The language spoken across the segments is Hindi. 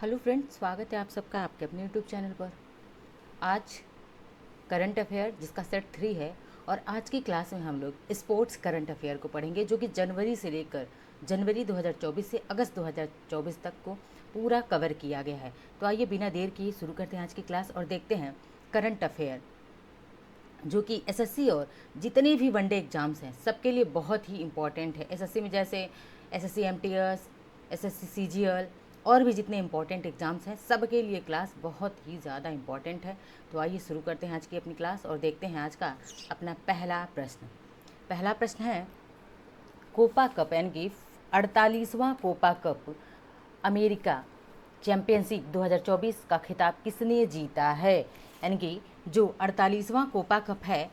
हेलो फ्रेंड्स, स्वागत है आप सबका आपके अपने यूट्यूब चैनल पर। आज करंट अफेयर जिसका सेट 3 है और आज की क्लास में हम लोग स्पोर्ट्स करंट अफेयर को पढ़ेंगे जो कि जनवरी से लेकर जनवरी 2024 से अगस्त 2024 तक को पूरा कवर किया गया है। तो आइए बिना देर किए शुरू करते हैं आज की क्लास और देखते हैं करंट अफेयर जो कि एसएससी और जितने भी वनडे एग्ज़ाम्स हैं सबके लिए बहुत ही इम्पॉर्टेंट है। एसएससी में जैसे एसएससी एमटीएस, एसएससी सीजीएल और भी जितने इम्पॉर्टेंट एग्ज़ाम्स हैं सबके लिए क्लास बहुत ही ज़्यादा इम्पॉर्टेंट है। तो आइए शुरू करते हैं आज की अपनी क्लास और देखते हैं आज का अपना पहला प्रश्न। पहला प्रश्न है, कोपा कप यानी कि 48वां कोपा कप अमेरिका चैम्पियनशिप 2024 का खिताब किसने जीता है। यानी कि जो 48वां कोपा कप है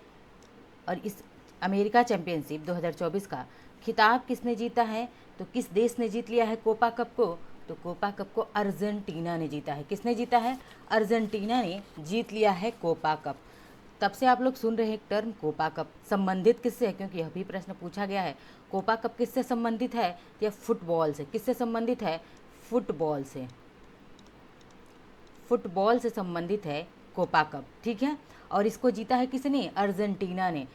और इस अमेरिका चैम्पियनशिप 2024 का खिताब किसने जीता है, तो किस देश ने जीत लिया है कोपा कप को, तो कोपा कप को अर्जेंटीना ने जीता है। किसने जीता है? अर्जेंटीना ने जीत लिया है कोपा कप। तब से आप लोग सुन रहे हैं एक टर्म कोपा कप, संबंधित किससे है, क्योंकि यह भी प्रश्न पूछा गया है। कोपा कप किससे संबंधित है? या फुटबॉल से। किससे संबंधित है? फुटबॉल से। फुटबॉल से संबंधित है कोपा कप, ठीक है। और इसको जीता है किसने? अर्जेंटीना ने।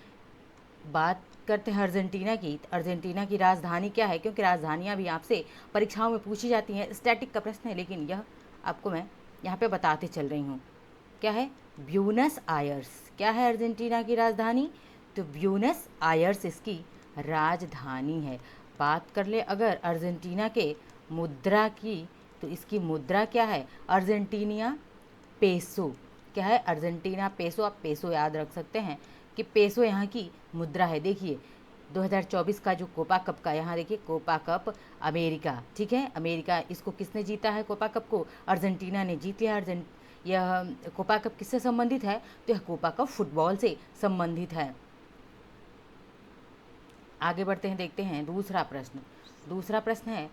बात करते हैं अर्जेंटीना की। अर्जेंटीना की राजधानी क्या है, क्योंकि राजधानियाँ भी आपसे परीक्षाओं में पूछी जाती हैं। स्टैटिक का प्रश्न है लेकिन यह आपको मैं यहाँ पे बताते चल रही हूँ। क्या है? Buenos Aires. क्या है अर्जेंटीना की राजधानी? तो ब्यूनस आयर्स इसकी राजधानी है। बात कर ले अगर अर्जेंटीना के मुद्रा की, तो इसकी मुद्रा क्या है? अर्जेंटीनिया पेसो। क्या है? Argentina peso. आप पेसो याद रख सकते हैं कि पेसो यहाँ की मुद्रा है। देखिए 2024 का जो कोपा कप का, यहाँ देखिए कोपा कप अमेरिका, ठीक है। अमेरिका, इसको किसने जीता है कोपा कप को? अर्जेंटीना ने जीत लिया। यह कोपा कप किससे संबंधित है? तो यह कोपा कप फुटबॉल से संबंधित है। आगे बढ़ते हैं, देखते हैं दूसरा प्रश्न। दूसरा प्रश्न है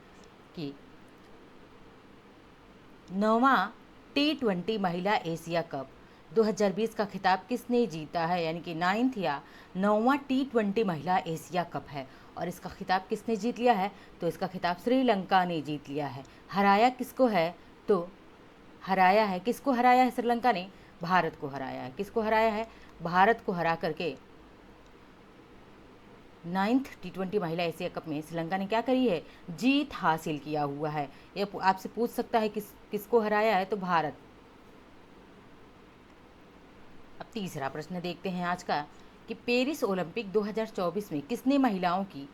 कि 9वां T20 महिला एशिया कप 2020 का खिताब किसने जीता है। यानी कि 9th या 9वां T20 महिला एशिया कप है और इसका खिताब किसने जीत लिया है? तो इसका खिताब श्रीलंका ने जीत लिया है। हराया किसको है? तो हराया है, किसको हराया है श्रीलंका ने? भारत को हराया है। किसको हराया है? भारत को हरा करके 9th T20 महिला एशिया कप में श्रीलंका ने क्या करी है? जीत हासिल किया हुआ है। ये आपसे पूछ सकता है किसको हराया है, तो भारत। अब तीसरा प्रश्न देखते हैं आज का कि पेरिस ओलंपिक 2024 में किसने महिलाओं की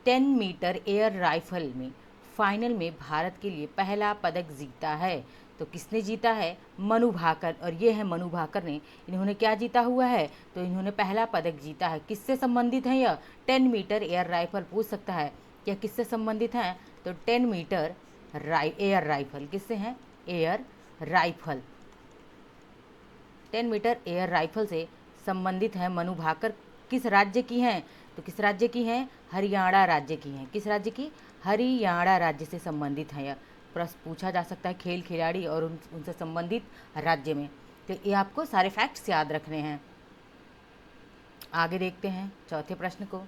10 मीटर एयर राइफल में फाइनल में भारत के लिए पहला पदक जीता है? तो किसने जीता है? मनु भाकर। और ये है मनु भाकर ने, इन्होंने क्या जीता हुआ है? तो इन्होंने पहला पदक जीता है। किससे संबंधित है यह? 10 मीटर एयर राइफल। पूछ सकता है यह किससे संबंधित है? तो 10 मीटर एयर राइफल किससे हैं? Air rifle. 10 metre air rifle से संबंधित है मनु भाकर। किस राज्य की हैं? तो किस राज्य की हैं? हरियाणा राज्य की हैं। किस राज्य की? हरियाणा राज्य से संबंधित है। यह प्रश्न पूछा जा सकता है खेल खिलाड़ी और उनसे संबंधित राज्य में। तो ये आपको सारे फैक्ट्स याद रखने हैं। आगे देखते हैं चौथे प्रश्न को।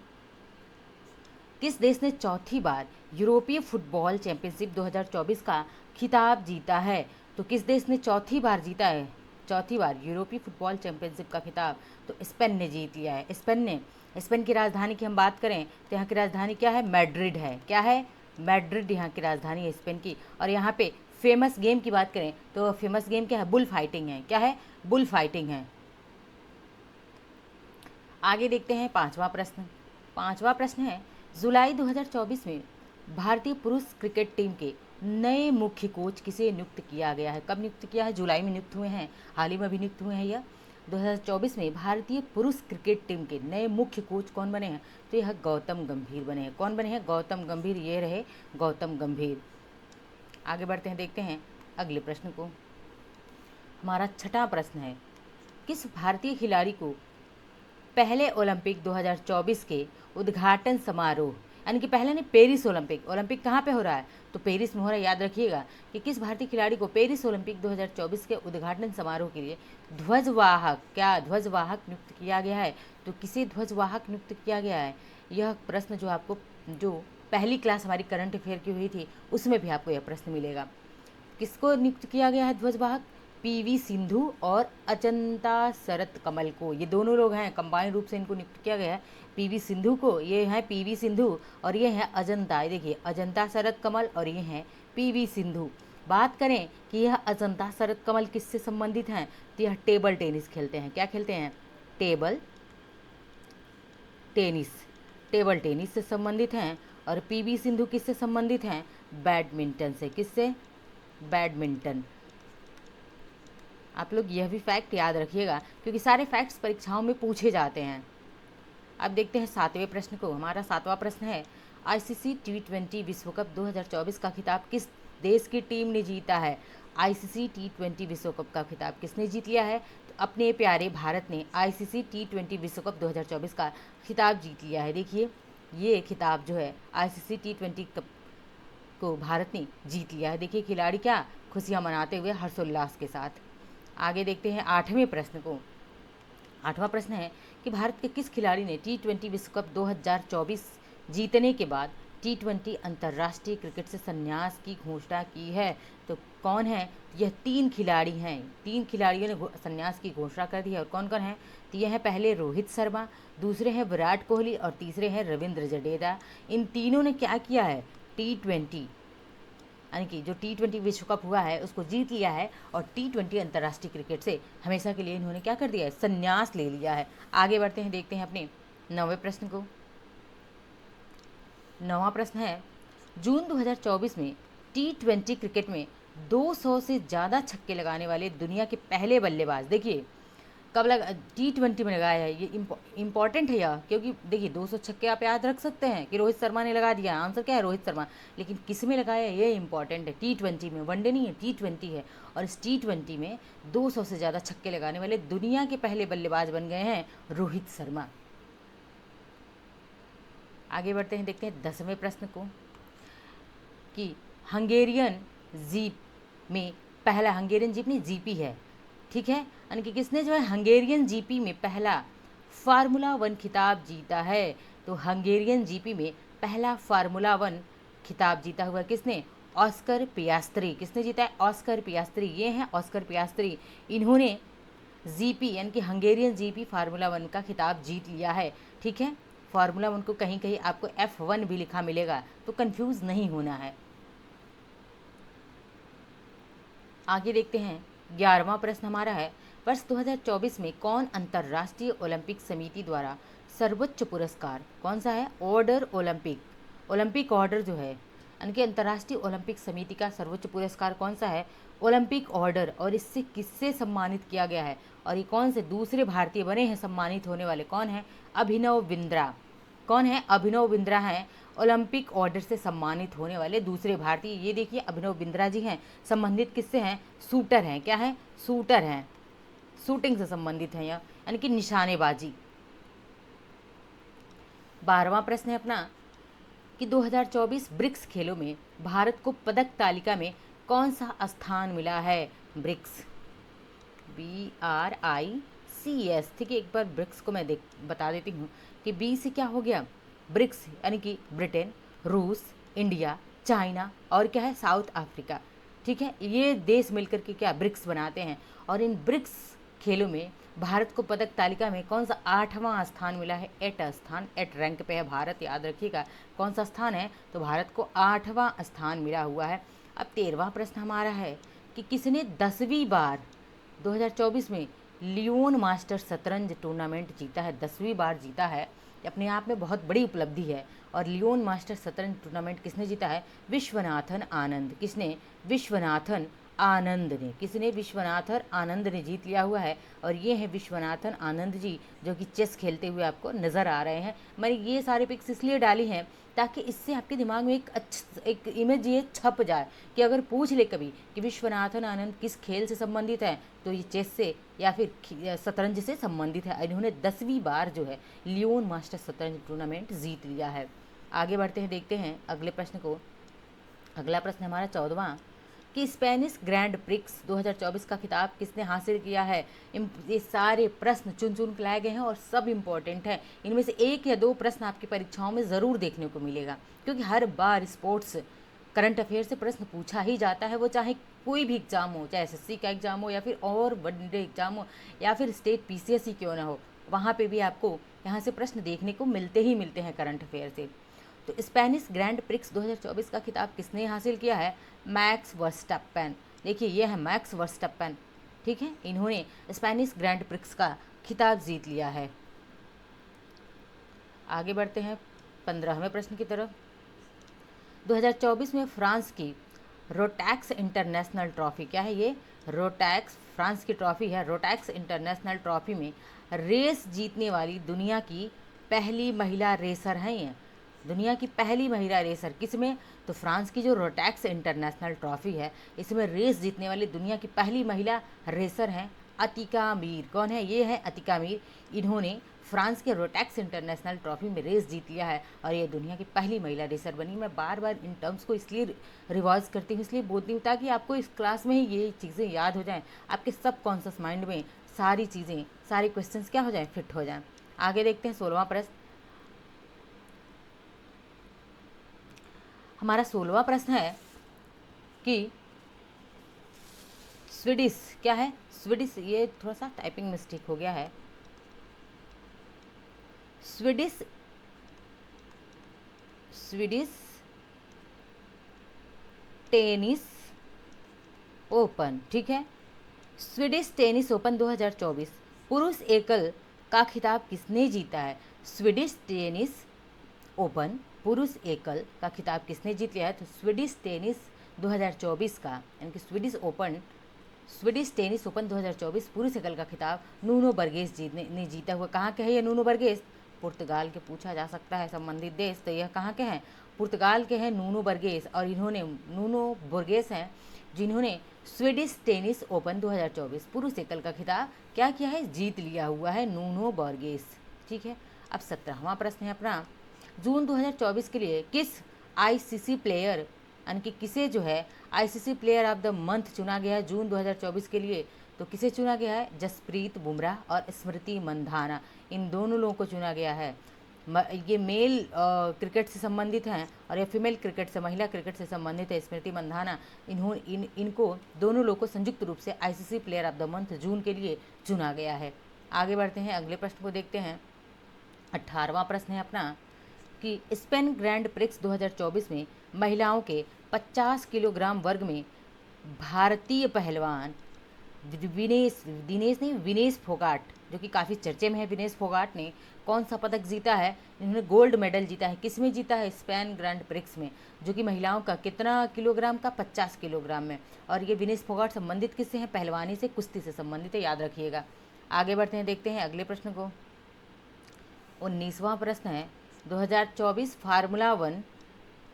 किस देश ने चौथी बार यूरोपीय फुटबॉल चैंपियनशिप 2024 का खिताब जीता है? तो किस देश ने चौथी बार जीता है? चौथी बार यूरोपीय फुटबॉल चैंपियनशिप का खिताब तो स्पेन ने जीत लिया है। स्पेन ने। स्पेन की राजधानी की हम बात करें तो यहाँ की राजधानी क्या है? मैड्रिड है। क्या है? मैड्रिड यहाँ की राजधानी है स्पेन की। और यहाँ पे फेमस गेम की बात करें तो फेमस गेम क्या है? बुल फाइटिंग है। क्या है? बुल फाइटिंग है। आगे देखते हैं पांचवा प्रश्न। पांचवा प्रश्न है, जुलाई 2024 में भारतीय पुरुष क्रिकेट टीम के नए मुख्य कोच किसे नियुक्त किया गया है? कब नियुक्त किया है? जुलाई में नियुक्त हुए हैं, हाल ही में अभी नियुक्त हुए हैं। यह 2024 में भारतीय पुरुष क्रिकेट टीम के नए मुख्य कोच कौन बने हैं? तो यह गौतम गंभीर बने हैं। कौन बने हैं? गौतम गंभीर। ये रहे गौतम गंभीर। आगे बढ़ते हैं, देखते हैं अगले प्रश्न को। हमारा छठा प्रश्न है, किस भारतीय खिलाड़ी को पहले ओलंपिक 2024 के उद्घाटन समारोह, यानी कि पहले नहीं, पेरिस ओलंपिक। ओलंपिक कहाँ पे हो रहा है? तो पेरिस में हो रहा है। याद रखिएगा कि किस भारतीय खिलाड़ी को पेरिस ओलंपिक 2024 के उद्घाटन समारोह के लिए ध्वजवाहक, क्या ध्वजवाहक नियुक्त किया गया है? तो किसे ध्वजवाहक नियुक्त किया गया है? यह प्रश्न जो आपको, जो पहली क्लास हमारी करंट अफेयर की हुई थी उसमें भी आपको यह प्रश्न मिलेगा। किसको नियुक्त किया गया है ध्वजवाहक? पीवी सिंधु और अजंता शरत कमल को। ये दोनों लोग हैं, कंबाइन रूप से इनको नियुक्त किया गया है। पीवी सिंधु को, ये है पीवी सिंधु, और ये है अजंता, ये देखिए अजंता शरत कमल, और ये हैं पीवी सिंधु। बात करें कि यह अजंता शरत कमल किससे संबंधित हैं, तो यह टेबल टेनिस खेलते हैं। क्या खेलते हैं? Table tennis. टेबल टेनिस से संबंधित हैं। और पीवी सिंधु किससे संबंधित हैं? बैडमिंटन से। किससे? बैडमिंटन। आप लोग यह भी फैक्ट याद रखिएगा, क्योंकि सारे फैक्ट्स परीक्षाओं में पूछे जाते हैं। अब देखते हैं 7वें प्रश्न को। हमारा 7वां प्रश्न है, आईसीसी T20 विश्व कप 2024 का खिताब किस देश की टीम ने जीता है? आईसीसी T20 विश्व कप का खिताब किसने जीत लिया है? तो अपने प्यारे भारत ने आईसीसी T20 विश्व कप 2024 का खिताब जीत लिया है। देखिए ये खिताब जो है आईसीसी T20 कप को भारत ने जीत लिया है। देखिए खिलाड़ी क्या खुशियाँ मनाते हुए हर्षोल्लास के साथ। आगे देखते हैं 8वें प्रश्न को। 8वां प्रश्न है कि भारत के किस खिलाड़ी ने T20 विश्व कप 2024 जीतने के बाद T20 अंतर्राष्ट्रीय क्रिकेट से संन्यास की घोषणा की है? तो कौन है? यह 3 खिलाड़ी हैं। 3 खिलाड़ियों ने संन्यास की घोषणा कर दी है। और कौन कौन है? तो यह है पहले रोहित शर्मा, दूसरे हैं विराट कोहली, और तीसरे हैं रविंद्र जडेजा। इन तीनों ने क्या किया है? T20 यानी कि जो T20 विश्व कप हुआ है उसको जीत लिया है, और T20 अंतर्राष्ट्रीय क्रिकेट से हमेशा के लिए इन्होंने क्या कर दिया है? संन्यास ले लिया है। आगे बढ़ते हैं, देखते हैं अपने 9वें प्रश्न को। 9वां प्रश्न है, जून 2024 में T20 क्रिकेट में 200 से ज़्यादा छक्के लगाने वाले दुनिया के पहले बल्लेबाज, देखिए कब लगा? T20 में लगाया है। ये इम्पॉर्टेंट है यह, क्योंकि देखिए 200 छक्के आप याद रख सकते हैं कि रोहित शर्मा ने लगा दिया, आंसर क्या है? रोहित शर्मा। लेकिन किस में लगाया है ये इम्पॉर्टेंट है। T20 में, वनडे नहीं है, T20 है। और इस T20 में 200 से ज़्यादा छक्के लगाने वाले दुनिया के पहले बल्लेबाज बन गए हैं रोहित शर्मा। आगे बढ़ते हैं, देखते हैं 10वें प्रश्न को कि हंगेरियन जीप में पहला, हंगेरियन जीप नहीं जीपी है, ठीक है, यानी कि किसने जो है हंगेरियन जीपी में पहला फार्मूला 1 खिताब जीता है? तो हंगेरियन जीपी में पहला फार्मूला 1 खिताब जीता हुआ किसने? Oscar Piastri. किसने जीता है? Oscar Piastri. ये हैं ऑस्कर पियास्त्री। इन्होंने जीपी यानी कि हंगेरियन जीपी फार्मूला 1 का खिताब जीत लिया है, ठीक है। फार्मूला 1 को कहीं कहीं आपको F1 भी लिखा मिलेगा, तो कंफ्यूज नहीं होना है। आगे देखते हैं 11वां प्रश्न हमारा है, वर्ष 2024 में कौन अंतर्राष्ट्रीय ओलंपिक समिति द्वारा सर्वोच्च पुरस्कार, कौन सा है? Order Olympic. ओलंपिक ऑर्डर जो है यानी कि अंतर्राष्ट्रीय ओलंपिक समिति का सर्वोच्च पुरस्कार कौन सा है? Olympic order. और इससे किससे सम्मानित किया गया है? और ये कौन से दूसरे भारतीय बने हैं सम्मानित होने वाले? कौन है? अभिनव बिंद्रा। कौन है? अभिनव बिंद्रा हैं ओलंपिक ऑर्डर से सम्मानित होने वाले दूसरे भारतीय। ये देखिए अभिनव बिंद्रा जी हैं। संबंधित किससे हैं? शूटर हैं। क्या है? शूटर हैं, शूटिंग से संबंधित हैं यह, यानी कि निशानेबाजी। 12वां प्रश्न है अपना कि 2024 ब्रिक्स खेलों में भारत को पदक तालिका में कौन सा स्थान मिला है? ब्रिक्स, BRICS, ठीक है। एक बार ब्रिक्स को मैं बता देती हूँ कि बी से क्या हो गया? ब्रिक्स यानी कि ब्रिटेन, रूस, इंडिया, चाइना और क्या है? साउथ अफ्रीका, ठीक है। ये देश मिलकर के क्या ब्रिक्स बनाते हैं। और इन ब्रिक्स खेलों में भारत को पदक तालिका में कौन सा 8वां स्थान मिला है? 8 स्थान, 8 रैंक पे है भारत, याद रखिएगा कौन सा स्थान है? तो भारत को 8वां स्थान मिला हुआ है। अब 13वां प्रश्न हमारा है कि किसने 10वीं बार 2024 में लियोन मास्टर शतरंज टूर्नामेंट जीता है? 10वीं बार जीता है, अपने आप में बहुत बड़ी उपलब्धि है। और लियोन मास्टर शतरंज टूर्नामेंट किसने जीता है? विश्वनाथन आनंद। किसने? विश्वनाथन आनंद ने। किसने? विश्वनाथन आनंद ने जीत लिया हुआ है। और ये है विश्वनाथन आनंद जी जो कि चेस खेलते हुए आपको नज़र आ रहे हैं। मैंने ये सारे पिक्स इसलिए डाली हैं ताकि इससे आपके दिमाग में एक इमेज ये छप जाए कि अगर पूछ ले कभी कि विश्वनाथन आनंद किस खेल से संबंधित है, तो ये चेस से या फिर शतरंज से संबंधित है। इन्होंने 10वीं बार जो है लियोन मास्टर शतरंज टूर्नामेंट जीत लिया है। आगे बढ़ते हैं, देखते हैं अगले प्रश्न को। अगला प्रश्न हमारा 14वां कि स्पेनिश ग्रैंड प्रिक्स 2024 का खिताब किसने हासिल किया है? ये सारे प्रश्न चुन चुन के लाए गए हैं और सब इम्पोर्टेंट हैं। इनमें से 1 या 2 प्रश्न आपकी परीक्षाओं में ज़रूर देखने को मिलेगा, क्योंकि हर बार स्पोर्ट्स करंट अफेयर से प्रश्न पूछा ही जाता है, वो चाहे कोई भी एग्ज़ाम हो, चाहे एसएससी का एग्ज़ाम हो या फिर और बड़े एग्ज़ाम हो या फिर स्टेट पीसीएस ही क्यों ना हो, वहाँ पे भी आपको यहाँ से प्रश्न देखने को मिलते ही मिलते हैं करंट अफेयर से। तो स्पेनिश ग्रैंड प्रिक्स 2024 का खिताब किसने हासिल किया है? Max Verstappen. देखिए ये है मैक्स वर्स्टैपेन, ठीक है, इन्होंने स्पेनिश ग्रैंड प्रिक्स का खिताब जीत लिया है। आगे बढ़ते हैं 15वें प्रश्न की तरफ। 2024 में फ्रांस की रोटैक्स इंटरनेशनल ट्रॉफी, क्या है ये? रोटैक्स, फ्रांस की ट्रॉफी है। रोटैक्स इंटरनेशनल ट्रॉफी में रेस जीतने वाली दुनिया की पहली महिला रेसर हैं ये। दुनिया की पहली महिला रेसर किस में? तो फ्रांस की जो रोटैक्स इंटरनेशनल ट्रॉफी है, इसमें रेस जीतने वाली दुनिया की पहली महिला रेसर हैं अतिका मीर। कौन है? ये है अतिका मीर। इन्होंने फ्रांस के रोटैक्स इंटरनेशनल ट्रॉफी में रेस जीत लिया है और ये दुनिया की पहली महिला रेसर बनी। मैं बार बार इन टर्म्स को इसलिए रिवाइज करती हूँ, इसलिए बोलती हूँ ताकि आपको इस क्लास में ही ये चीज़ें याद हो जाएं, आपके सब कॉन्शियस माइंड में सारी चीज़ें, सारे क्वेश्चंस क्या हो जाएं, फिट हो जाएं। आगे देखते हैं 16वां प्रश्न। हमारा 16वां प्रश्न है कि स्वीडिश, क्या है? स्वीडिश, ये थोड़ा सा टाइपिंग मिस्टेक हो गया है। स्वीडिश टेनिस ओपन, ठीक है, स्वीडिश टेनिस ओपन 2024 पुरुष एकल का खिताब किसने जीता है? स्वीडिश टेनिस ओपन पुरुष एकल का खिताब किसने जीत लिया है? तो स्वीडिश टेनिस 2024 का, यानी कि स्वीडिश टेनिस ओपन 2024 पुरुष एकल का खिताब नूनो बर्गेस ने जीता हुआ। कहाँ के हैं ये नूनो बर्गेस? पुर्तगाल के पूछा जा सकता है संबंधित देश, तो यह कहाँ के हैं? पुर्तगाल के हैं नूनो बर्गेस। और इन्होंने, नूनो बोर्गेस हैं जिन्होंने स्वीडिश टेनिस ओपन 2024 पुरुष एकल का खिताब क्या किया है? जीत लिया हुआ है नूनो बर्गेस, ठीक है। अब 17वां प्रश्न है अपना, जून 2024 के लिए किस आईसीसी प्लेयर, यानी कि किसे जो है ICC player of the month चुना गया है जून 2024 के लिए? तो किसे चुना गया है? जसप्रीत बुमराह और स्मृति मंधाना, इन दोनों लोगों को चुना गया है। ये मेल क्रिकेट से संबंधित हैं और ये फीमेल क्रिकेट से, महिला क्रिकेट से संबंधित है। स्मृति मंधाना, इनको दोनों लोगों को संयुक्त रूप से ICC player of the month June के लिए चुना गया है। आगे बढ़ते हैं, अगले प्रश्न को देखते हैं। 18वां प्रश्न है अपना कि स्पेन ग्रैंड प्रिक्स 2024 में महिलाओं के 50 किलोग्राम वर्ग में भारतीय पहलवान विनेश फोगाट, जो कि काफ़ी चर्चे में है, विनेश फोगाट ने कौन सा पदक जीता है? इन्होंने गोल्ड मेडल जीता है। किस में जीता है? स्पेन ग्रैंड प्रिक्स में, जो कि महिलाओं का कितना किलोग्राम का? 50 किलोग्राम में। और ये विनेश फोगाट संबंधित किससे हैं? पहलवानी से, कुश्ती से संबंधित है, याद रखिएगा। आगे बढ़ते हैं, देखते हैं अगले प्रश्न को। 19वां प्रश्न है, 2024 फार्मूला 1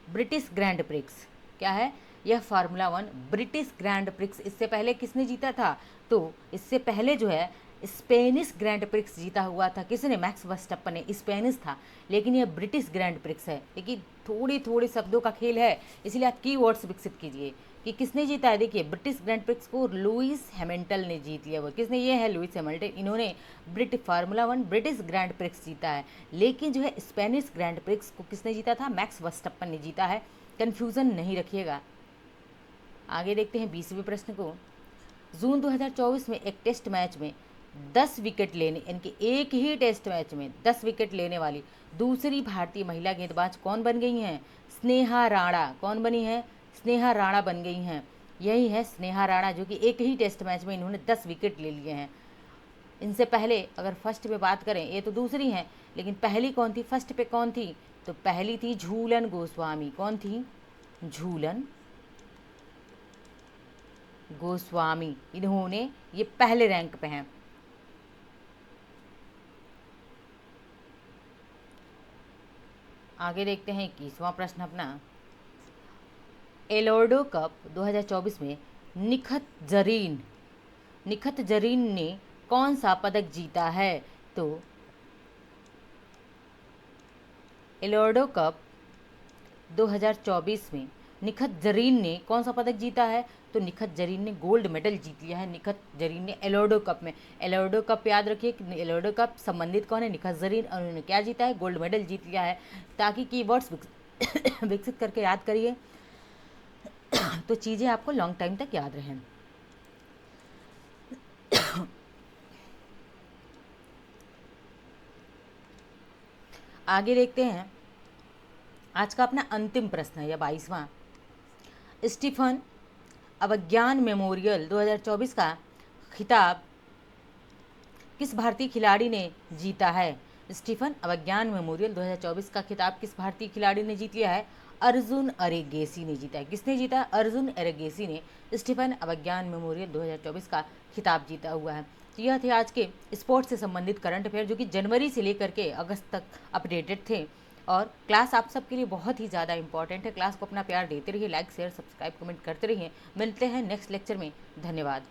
ब्रिटिश ग्रैंड प्रिक्स, क्या है? यह फार्मूला 1 ब्रिटिश ग्रैंड प्रिक्स, इससे पहले किसने जीता था? तो इससे पहले जो है स्पेनिश ग्रैंड प्रिक्स जीता हुआ था। किसने? मैक्स वर्स्टैपेन ने। स्पेनिश था, लेकिन यह ब्रिटिश ग्रैंड प्रिक्स है। देखिए थोड़ी थोड़ी शब्दों का खेल है, इसलिए आप कीवर्ड्स विकसित कीजिए कि किसने जीता है। देखिए ब्रिटिश ग्रैंड प्रिक्स को लुइस हैमिल्टन ने जीत लिया। वो किसने? ये है लुइस हैमिल्टन। इन्होंने फार्मूला 1 ब्रिटिश ग्रैंड प्रिक्स जीता है। लेकिन जो है स्पेनिश ग्रैंड प्रिक्स को किसने जीता था? मैक्स वर्स्टैपेन ने जीता है। कन्फ्यूज़न नहीं रखिएगा। आगे देखते हैं 20वें प्रश्न को। जून 2024 में एक टेस्ट मैच में 10 विकेट लेने, यानी कि एक ही टेस्ट मैच में 10 विकेट लेने वाली दूसरी भारतीय महिला गेंदबाज कौन बन गई हैं? स्नेहा राणा। कौन बनी है? स्नेहा राणा बन गई हैं। यही है स्नेहा राणा, जो कि एक ही टेस्ट मैच में इन्होंने 10 विकेट ले लिए हैं। इनसे पहले अगर फर्स्ट पे बात करें, ये तो दूसरी हैं, लेकिन पहली कौन थी? फर्स्ट पे कौन थी? तो पहली थी झूलन गोस्वामी। कौन थी? झूलन गोस्वामी। इन्होंने, ये पहले रैंक पे हैं। आगे देखते हैं 21वां प्रश्न अपना, एलोर्डो कप 2024 में निखत जरीन ने कौन सा पदक जीता है? तो एलोर्डो कप 2024 में निखत जरीन ने कौन सा पदक जीता है? तो निखत जरीन ने गोल्ड मेडल जीत लिया है। निखत जरीन ने एलोर्डो कप में, एलोर्डो कप याद रखिए कि एलोर्डो कप संबंधित कौन है? निखत जरीन, और उन्होंने क्या जीता है? गोल्ड मेडल जीत लिया है। ताकि कीवर्ड्स विकसित करके याद करिए। तो चीज़ें आपको लॉन्ग टाइम तक याद रहें। आगे देखते हैं, आज का अपना अंतिम प्रश्न है या 22वां। स्टीफन अवज्ञान मेमोरियल 2024 का खिताब किस भारतीय खिलाड़ी ने जीता है? स्टीफन अवज्ञान मेमोरियल 2024 का खिताब किस भारतीय खिलाड़ी ने जीत लिया है? अर्जुन अरेगेसी ने जीता है। किसने जीता? अर्जुन अरेगेसी ने स्टीफन अवज्ञान मेमोरियल 2024 का खिताब जीता हुआ है। तो यह थे आज के स्पोर्ट्स से संबंधित करंट अफेयर, जो कि जनवरी से लेकर के अगस्त तक अपडेटेड थे। और क्लास आप सबके लिए बहुत ही ज़्यादा इंपॉर्टेंट है। क्लास को अपना प्यार देते रहिए, लाइक शेयर सब्सक्राइब कमेंट करते रहिए। मिलते हैं नेक्स्ट लेक्चर में। धन्यवाद।